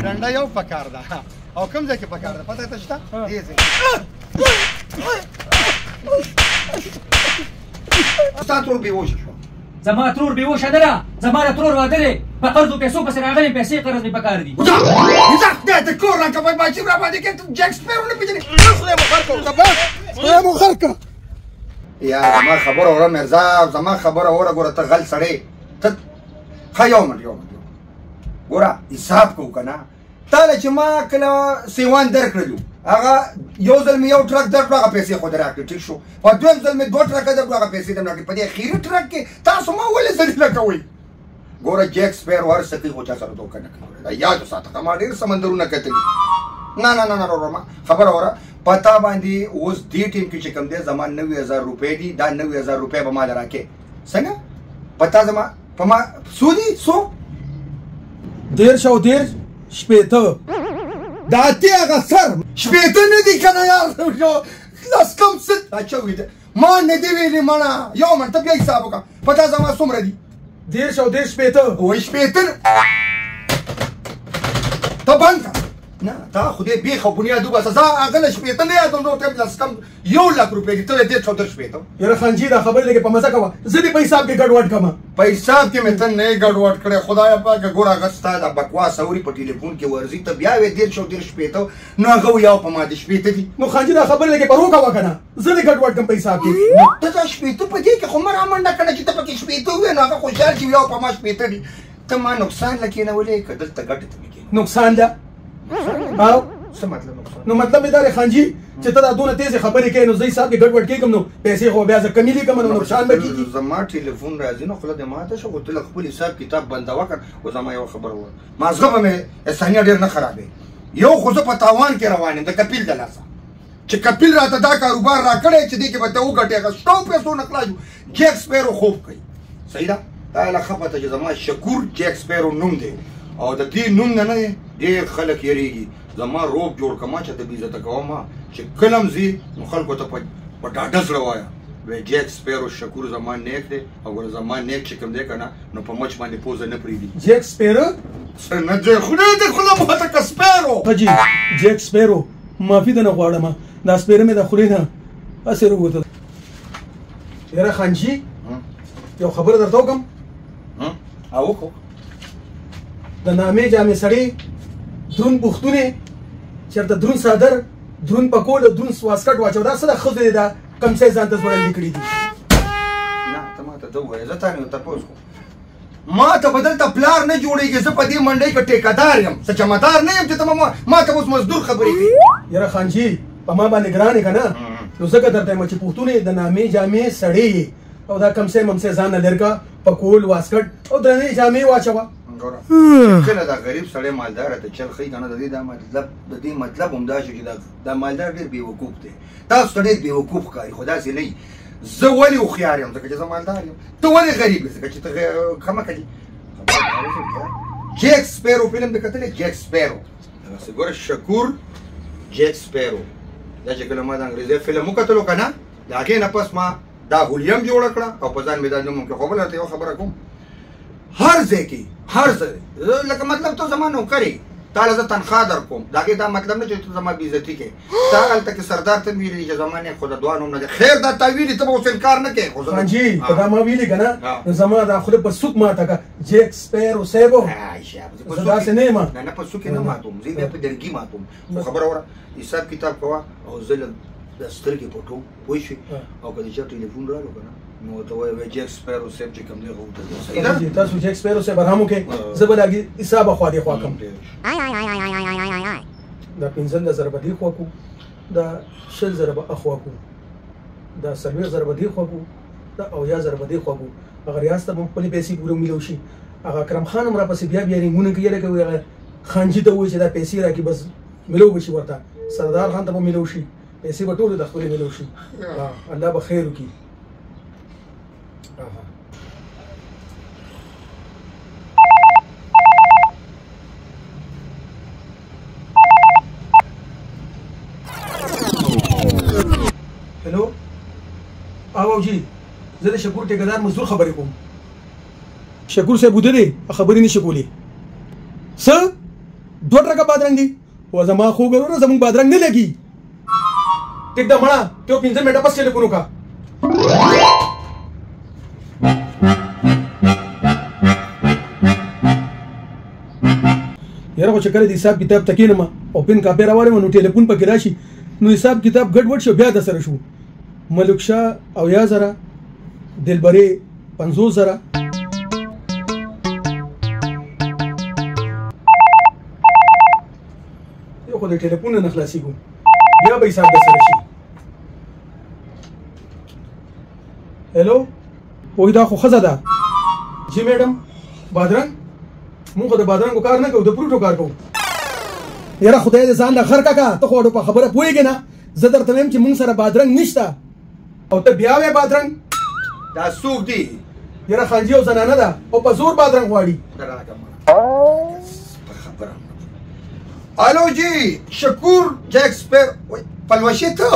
ډنډه یو پکار ده او کوم ځای کې پکار ده پته ته شته دې ځای ستا ترور بېهوشه شو زما ترور بېهوشه نه ده زما د ترور واده دی په قرضو پیسو پسې راغلی پیسې قرض مې پکار دي خدای ته کور راکوئ باچي راباندې کې جک سپیرو نه پېژنې خدای مو خر کړو خدای مو خر کړه یا زما خبره اوره مرزا زما خبره اوره ګوره ته غل سړی ته ښه یو منټ ګوره حساب کوو که نه تا له چې ما کله سیوان درکړلو هغه یو ځل مې یو ټرک درکړو هغه پیسې خو در راکړې ټیک شو په دویم ځل مې دوه ټرکه درکړو هغه پیسې در راکړې په دې اخري ټرک کې تاسو ما ولې ذلیله کوئ ګوره جیک سپیرو هر څه کوي خو چا سره دوکه نه کوي دا یاد وساته ما ډېر سمندرونه کتلي نه نه نه نه وروره خبره وره پتا باندې اوس دې ټیم کې چې کوم دی زما 90,000 روپۍ دي دا 90,000 روپۍ به ما له راکې څنګه پتا زما په ما څو دي څو 1.5 شپېته دا اتې هغه سر شپېته نه دي که نه یار لس کم څه اچوي ده ما نه دي ویلي مړه یو منټ ته بیا حساب وکړه پتا زما څومره دي 1.5 شپېته وایي شپېته ته بند کړه نه تا خدای بیخه بنیاد وباسه زه هغه له شپېته نه یادوم نو ته لس کم 1,00,000 روپۍ دي ته د 1.5 شپېته یاره خانجي دا خبرې لږې په مزه کوه زه دې په حساب کې ګډوډ کړم په حساب کې مې ته نه یې ګډوډ کړی خدایه پاکه ګوره هغه ستا دا بکواس اوري په ټلیفون کې ورځي ته بیا وې 1.5 شپېته نو هغه یو په ما د شپېته دي نو خانجي دا خبرې لږې په رو کوه که نه زه دې ګډوډ کړم په حساب کې ته دا شپېته په دې کې خو مه رامنډه کړه چې ته پکې شپېته ووایې نو هغه خوشحال چې یو په ما شپېته دي ته ما نقصان له کېنولې که دلته ګټه ته مې کېنولې نقصان ده او څه مطلب نقصان نو مطلب یې دا دی خانجي چې ته دا دونه تیزې خبرې کوې نو زه حساب کې ګډوډ کېږم نو پیسې خو بیا زه کمې لیکم نو نقصان به کېږي زما ټلیفون راځي نو خوله دې ماته شو خو ته له خپل حساب کتاب بندوه کړه خو زما یوه خبره ووایه مازغه به مې ثانیه ډېر نه خرابوي یو خو زه په تاوان کې روان یم د کپیل د لاسه چې کپیل راته دا کاروبار راکړی چې دې کې به ته وګټې هغه شتو پیسو نه خلاص جیک سپیرو خوب کوي صحیح ده دا یې له ښه پته چې زما شکور جیک سپیرو نوم دی او د دې نوم نه دی ډېر خلک یېرېږي زما روب جوړ کما چې ته بې عزته کوم چې کله هم ځي نو خلکو ته په ډاډه زړه وایه وایي جیک سپیرو شکور زما نیک دی او ګوره زما نیک چې کوم دی که نه نو په مچ باندې پوزه نه پرېږدي جیک سپیرو نه دی خدای دې خوله ماته که سپیرو حاجي جیک سپیرو معافي ده نه غواړم دا سپیره مې د خولې نه هسې راووته یاره خانجي یو خبره درته وکړم او وکړو د نامې جامې سړی درون بوختونې چېرته دروند څادر دروند پکول او دروند واسکټ واچو دا څه د ښځو دی دا کم شی ځان ته ځوړندې کړي دي نه ته ماته ده ووایه زه تا نه تپوس کوم ما ته به دلته پلار نه جوړېږي زه په دې منډۍ کې ټیکهدار یم څه چمدار نه یم چې ته ما ته اوس مزدور خبرې کوي یاره خانجي په ما باندې ګران یې که نه نو ځکه درته یم چې پوښتونې د نامې جامې سړې یې او دا کمسې ممسې ځان نه لرې کړه پکول واسکټ او درنې جامې واچوه کله دا غریب سړی مالدار ته چل ښیي که نه د دې مطلب همدا شو چې دا مالدار ډېر بېوقوف دی تاسو ته ډېر بېوقوف ښکاري خو داسې نه وي زه ولې هوښیار یم ځکه چې زه مالدار یم ته ولې غریب یې ځکه چې ته کمکه دي جیک سپیرو فلم دې کتلی جیک سپیرو هغسې ګوره شکور جیک سپیرو دا چې کله ما د انګریزي فلم وکتلو که نه د هغې نه پس ما دا هولیم جوړه کړه او په ځان مې دا نوم خو بله ته یوه خبره کوم هر ځای کې هر ځای لکه مطلب ته زما نوکر یې تا له زه تنخوا در کوم د هغې دا مطلب نه چې ته زما بېعزتي کوې تا هلته کې سردار ته ویلي چې زما نه خو د دعا نوم نه دی خیر دا تا ویلي ته به اوس انکار نه کوې خانجي که دا ما ویلي که نه نو زما دا خوله په سوک ماته که جیک سپیرو صاحبو زه داسې نه یم نه په سوک یې نه ماتوم زه بیا په درګي ماتوم خو خبره وره حساب کتاب کوه او زه له سترګې پټوم پوه شوې او که د چا ټلیفون رالو که نه نو ورته وایه جیک سپیرو صاحب چې کوم دی هغه ورته تاسو جیک سپیرو صاحب ارام وکړئ زه به د هغې حساب خوا دې خوا کړم دا 15,000 به دې خوا کړو دا 20,000 به اخوا کړو دا 40,000 به دې خوا کړو دا 80,000 به دې خوا کړو هغه ریاض ته به هم خپلې پیسې پوره میلو شي هغه اکرم خان هم راپسې بیا رنګونه کوي لکه هغه خانجي ته وایي چې دا پیسې راکړي بس میلو به شي ورته سردار خان ته به میلو شي پیسې به ټولې د خپلې میلو شي الله به خیر وکړي هلو او جی زه د شکور ټیکهدار مزدور خبرې کوم شکور صاحب وده دی خبرې نشي کولی څه 2 ټرکه بادرنګ دي و زما خو ګورو زمون بادرنګ نه لګي ټیک دا مړه ته 15 منټه پس ټلیفون وکړه یاره خو چې کله د حساب کتاب تکینم او پین کاپی راوړم نو ټلیفون پکې راشي نو حساب کتاب ګډوډ شو بیا د سره شو ملک شاه او یا زره دلبرې 50,000 یو خو د ټلیفون نه خلاصېږو بیا به حساب د سره شي هلو وای دا خو ښځه ده جی میډم بادرنګ مونږ د بادرنګو کار نه کوو د فروټو کار کوو یاره خدای دې ځان له خر کاکا ته خو په خبره پوهېږې نه زه درته وایم چې مونږ سره بادرنګ نشته او ته بیا وې بادرنګ دا څوک دی یاره خانجي او زنانه ده او په زور بادرنګ غواړي الو جی شکور جیک سپیر پلوشي ته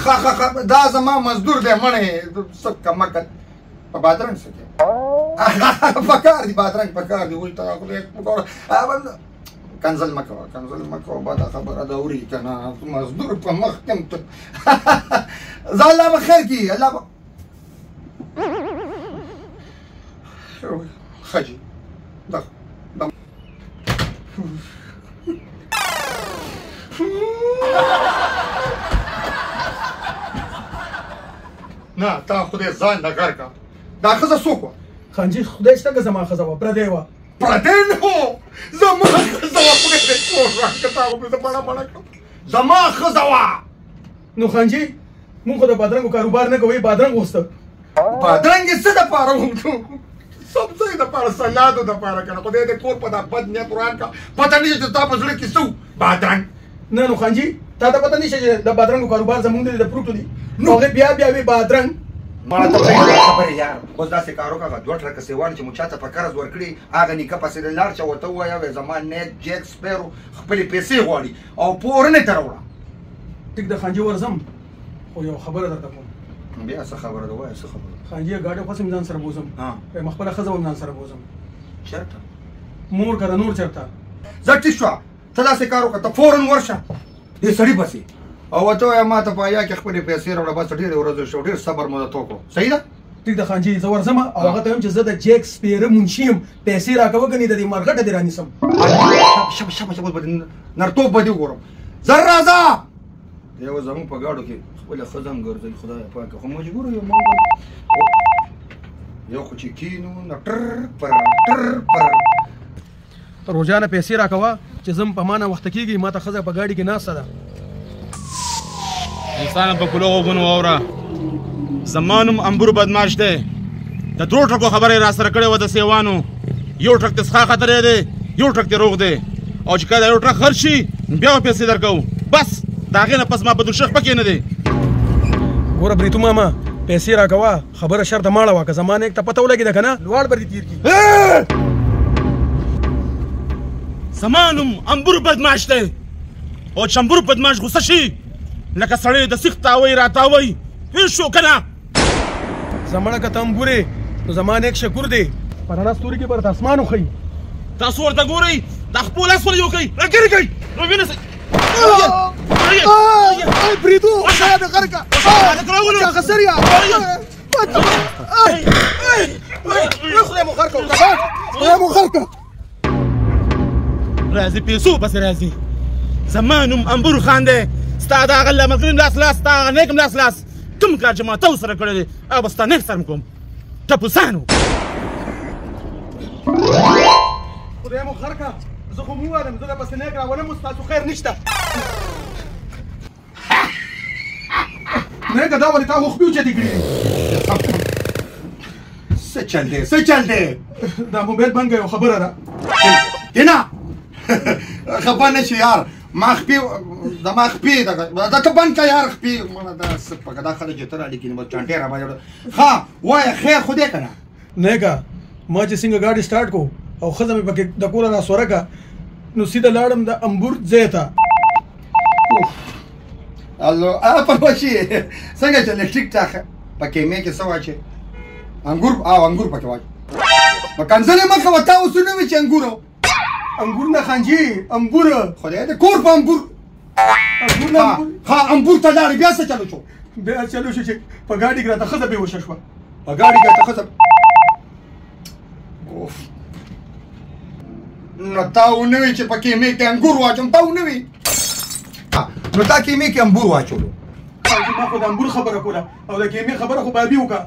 خا دا زما مزدور دی مړې څه کمکل په بادرنګ څه پکار دی بادرنګ پکار دی ولته کنزل مکو بعد خبره ده اوري کنه مزدور په مخ کم ته الله بخیر کی الله خجي دا نه تا خدای ځان د غر کا دا ښځه څوک وه خانجي خدای شته که زما ښځه وه پردی وه پردی نه زما ښځه وه خدای دې کور راکړه تا خو مې زه بڼه بڼه کړم زما ښځه وه نو خانجي مونږ خو د بادرنګو کاروبار نه کوو بادرنګ غوسته بادرنګ یې څه دپاره وکړو سبزۍ دپاره سلادو دپاره که نه خدای دې کور په دا بد نیت وران کړه پته نه چې تا په زړه کې څه بادرنګ نه نو خانجي تا ته پته نشته چې د بادرنګو کاروبار زمونږ دی د فروټو دی نو هغې بیا وی بادرنګ مړه ته خبرې یار اوس داسې کار وکړه 2 ټرکه سیوان چې مو چاته په قرض ورکړي هغه نیکه پسې د لاړ شه ورته ووایه زما نیت جیک سپیرو خپلې پیسې غواړي او پورنې ته راوړه ټیک د خانجي ورځم خو یو خبره درته کوم بیا څه خبره ده وایه څه خبره خانجي گاډي خو سم ځان سره بوزم وایم خپله ښځه هم ځان سره بوزم چېرته مور که د نور چېرته زه ټیک شوه ته داسې کار وکړه ته فورن ورشه دې سړي پسې او ورته وایه ما ته په حیا کې خپلې پیسې راوړه بس ډېرې ورځې شو ډېر صبر مو درته وکړو صحیح ده ټیک ده خانجي زه ورځم او هغه ته وایم چې زه د جیک سپیره منشي یم پیسې راکوه که نه د دې مرغټه دې رانیسم شبه نرتوب به دې وګورم زر راځه یو زموږ په ګاډو کې خپله ښځه هم ګرځوي خدای پاکه خو مجبور یو یو خو چې کینو نو ټر پر روزانه پیسې راکوه چې زم په مانه وخته کېږي ما ته ښځه په ګاډي کې ناسته ده انسان په کلو غوږونو واوره زما نوم انبور بدماش دی د 2 ټرکو خبره را سره کړې وه د سیوانو یو ټرک ته څخه خطرې دی یو ټرک ته روغ دی او چې کله یو ټرک خرڅ شي بیا به پیسې درکوو بس د هغې نه پس ما بدل شیخ پکې نه دی ګوره بریتو ماما پیسې راکوه خبره شرطه ماړه وه که زما نه یک ته پته ولګېده که نه لوړ به دې تیر کړي زما نوم انبور بدماش دی او چې انبور بدماش غوسه شي لکه سړی د سیخ تاوی راتاوی هېڅ شو که نه زمړه که ته انبورې نو زما نیک شکور دی په رڼا ستوري کې به درته اسمان وښیي تاسو ورته ګورئ دا خپل لاس ولې وکړئ راګرې کوئ نو وینه بریدو د غر کا خسر یا خدای مو خر کا راځي پیسو پسې راځي زما نوم انبور خان دی ستا د هغه ملګري لاس ستا هغه نیک لاس کوم کار چې ما تا سره کړی دی هغه به ستا نیک سره کوم ټپوسانو خدای مو خر کا زه خو مو وایم زه پسې نیک راولم اوس تاسو خیر نشته نیکه دا ولې تا وخت اوچتې کړي څه چل دی دا موبایل بند یو خبره ده نه خفه نه شي یار ما خپې زما خپې دا ته بند کړه یار خپې مړه دا څه پکه دا خلک چې ته رالیکي نو چانټې را باندې ښه وایه خیر خو دې که نه نیکه ما چې څنګه ګاډي سټارټ کو او ښځه مې پکې د کوره راسوره کړه نو سیده لاړم د انبور ځای ته الو پلوشي څنګه چلې ټیک ټاک په کیمې کې څه واچې انګور پکې واچو نو کنځلې مه کوه تا اوس نه وي چې انګور نه خانجي انګور خدای دې کور په انګور انګور ته لاړې بیا څه چلو شو بیا چلو شو چې په ګاډي کې راته ښځه بېهوشه شوه په ګاډي کې راته ښځه نو تا ونه وي چې په کیمې کې انګور واچوم تا ونه وي نو تا کیمې کې انګور واچولو ما خو د انګور خبره کوله او د کیمې خبره خو بابي وکړه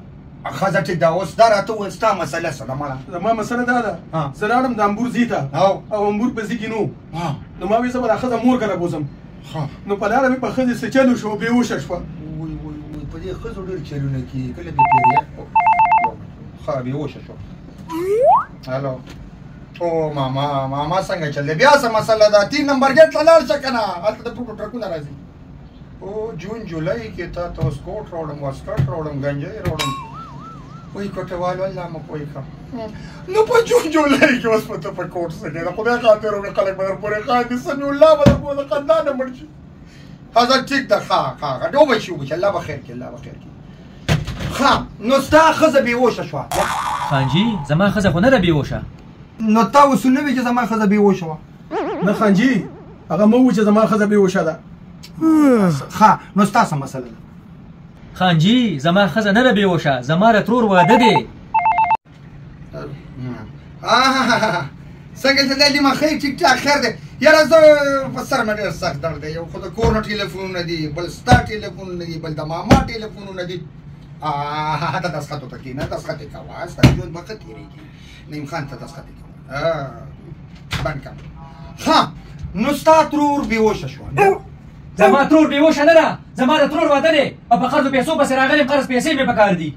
ښځه ټیک ده اوس دا راته ووایه ستا مسله څه ده مړه زما مسله دا ده زه لاړم د انګور ځي ته او انګور په ځي کې نو ما وایي زه به دا ښځه مور کره بوځم نو په لاره مې په ښځې څه چلو شو بېهوشه شوه په دې ښځو ډېر چلونه کېږي کله دې پیریه ښه بېهوشه شوه هلو او ماما څنګه چل دی بیا څه مسله ده 3 نمبر ګیټ ته لاړ شه که نه هلته د ټوټو ټرکونه راځي او جون جولای کې تا ته اوس کوټ راوړم واسکټ راوړم گنجۍ راوړم وایي کوټوال والله مه پوه ښه نو په جون جولای کې اوس په ته په کوټ څه کې د خدای خاطر وکړه خلک به در پورې خاندي سمي الله به در پورې خندا نه مړ شي حضرت ټیک ده ښه ډوبه شي وبشي الله به خیر کړي الله به خیر کړي ښه نو ستا ښځه بېهوشه شوه خانجي زما ښځه خو نه ده بېهوشه نو تا اوس نه وي چې زما ښځه بېهوشه وه نه خانجي هغه مه وو چې زما ښځه بېهوشه ده ښه نو ستا څه مسله ده خانجي زما ښځه نه ده بېهوشه زما د ترور واده دی څنګه چې دی ما خیر ټیک ټاک خیر دی یاره زه په سر مې ډېر سخت درد دی یو خو د کور نه ټلیفونونه دي بل ستا ټلیفونونه دي بل د ماما ټلیفونونه دي ته دسخط ورته کښېنه دسخط یې کوه ستا ژوند به ښه تېرېږي نعیم خان ته دسخط یې کوه بند کړه ښه نو ستا ترور بېهوشه شوه زما ترور بېهوشه نه ده زما د ترور واده دی او په قرضو پیسو پسې راغلم قرض پیسې مې پکار دي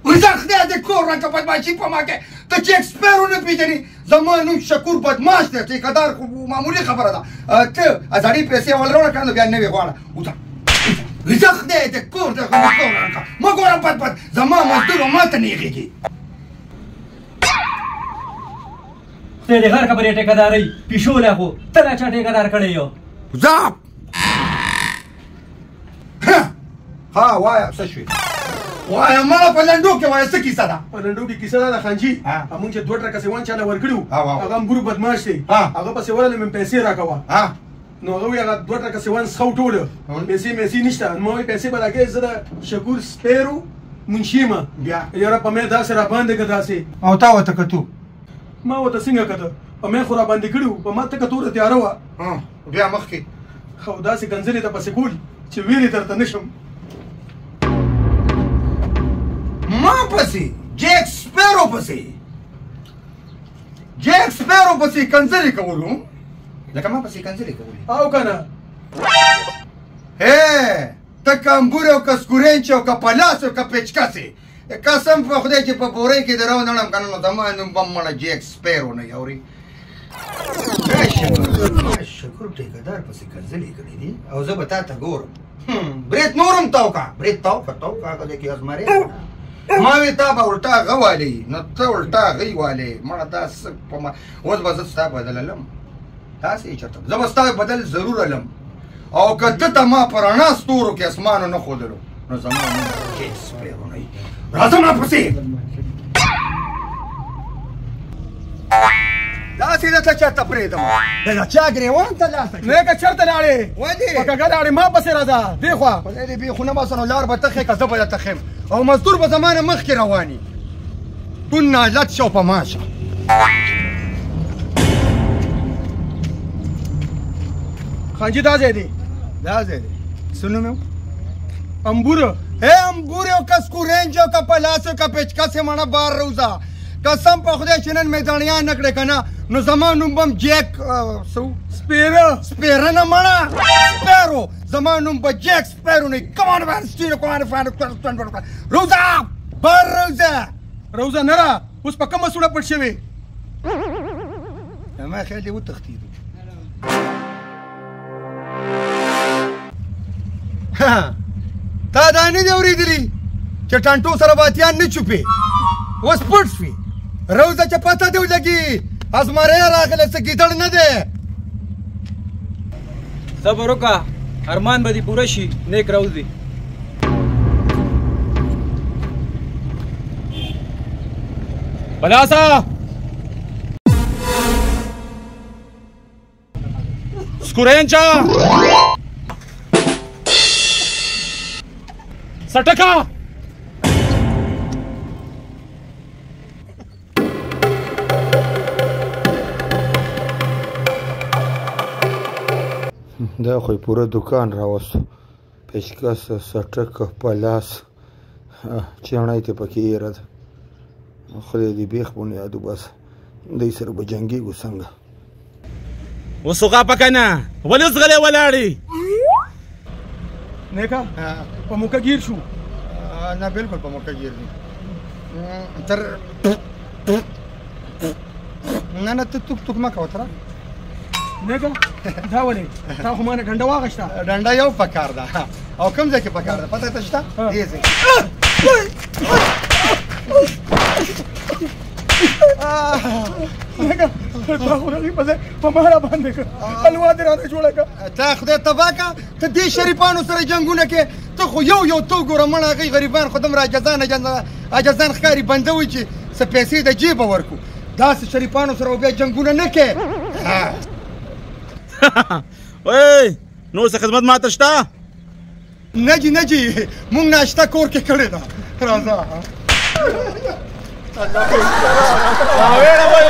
وزه خدای دې کور راکړه بدماشي په ما کې ته چې ایکسپیر ونه پېژنې زما نوم شکور بدماش دی ټیکهدار خو معمولي خبره ده ته زړې پیسې ولروړه کړه نو بیا نوې غواړه وځه وزه خدای دې کور دې کور راکړه مه ګوره بد زما مزدور ما ته نه یېږېږي خدای دې غر خبرې ټیکهدارۍ پیشو لا خو ته لا چا ټیکهدار کړی یو ځه ها وایه څه شوې وایه ما په لنډو کې وایه څه کیسه ده په لنډو کې کیسه دا ده خانجي مونږ چې 2 ټرکه سیوان چاله ورکړي وو هغه انګور بدماش دی هغه پسې ورغلم مې پیسې راکوه نو هغه وایي هغه 2 ټرکه سیوان څښو ټوله پیسې نشته نو ما وایي پیسې به راکوې زه د شکور سپیرو منشي یم یاره په مې داسې راباندې که داسې او تا ورته کتو ما ورته څنګه کته په مې خو راباندې کړي وو په ما تکه توره تیاره وه بیا مخکې خو داسې کنځلې ته پسې کول چې ویلې درته نه شم ما پسې جیک سپیرو پسې کنځلې کولو لکه ما پسې کنځلې کولې او که نه ته که امبور او که سکورینچ او که پلاس او که پیچکسې قسم په خدای چې په بورۍ کې دې راونړم که نه نو زما نوم به مړه جیک سپیرو نه اورې شکر ټیکهدار پسې کنځلې کړې دي او زه به تا ته ګورم برید نورم تاو که برید تاو که که دې کې ازمارې ما وی تا به الټا غه والی نو ته الټا غی والی مړه دا څه په ما اوس به زه ستا بدل الم داسې یې چېرته زه به ستا بدل ضرور الم او که ده ته ما په رڼا ستورو کې اسمانو نه ښودلو نو زما نوم جیک سپیرو نه وي راځه ما پسې داسې درته چېرته پرېږدم د چا ګرېوان ته لاس نه که چېرته لاړې ودې په کږه لاړې ما پسې راځه دې خوا خدای دې بېخونه باسه نو لار به تخې که زه به درته خیم او مزدور به زما نه مخکې رواني ټول نالت شه او په ما شه خانجي دا ځای دی دا ځای دی څه نوم یې امبوره امبور او که سکورینج او که پلاس او که پیچکس یې مړه بار روزه قسم په خدای چې نن میدانیان نه کړې که نه نو زما نوم به جیک سپیره نه مړه سپیرو زما نوم به جیک سپیرو نه کمان روزه بار روزه نه را اوس په کومه سوړه پټ شوې ما خیال دی وتښتېدو تا دا نه دي اورېدلي چې ټانټو سره باتیان نه چوپې اوس پټ شوې روزه چې پته دې ولګي ازماری راغلی څه ګیدړ نه دی صبر وکړه ارمان به دې پوره شي نیک روز دی پلاسا سکورینچا سټکا دا خو پوره دکان راوستو پیشکس سټک پلاس چېرنی ته پکې ایره ده خدای دې بیخ بنیادو بس دوی سره به جنګېږو څنګه اوس وغاپه که نه ولې اوس غلی ولاړې نیکه په موقع ګیر شو نه بلکل په موقع ګیر دي تر نه ته توک مه کوه تره نیکه دا ولې تا خو ما نه ډنډه واغشته ډنډه یو پکار ده او کوم ځای کې پکار ده پته ته شته دې ځای نیکه تا خو هغې په ځای په ما را باندې کړه حلوا دې راته جوړه کړه تا خدای تباه که ته دې شریفانو سره جنګونه کې ته خو یو تو ګوره مړه هغوی غریبان خو دومره عاجزان ښکاري بنده وي چې څه پیسې د جیبه ورکړو داسې شریفانو سره بیا جنګونه نه کې وای نور څه خدمت ماته شته نه جي مونږ ناشته کور کې کړې ده راځه راوېړه وای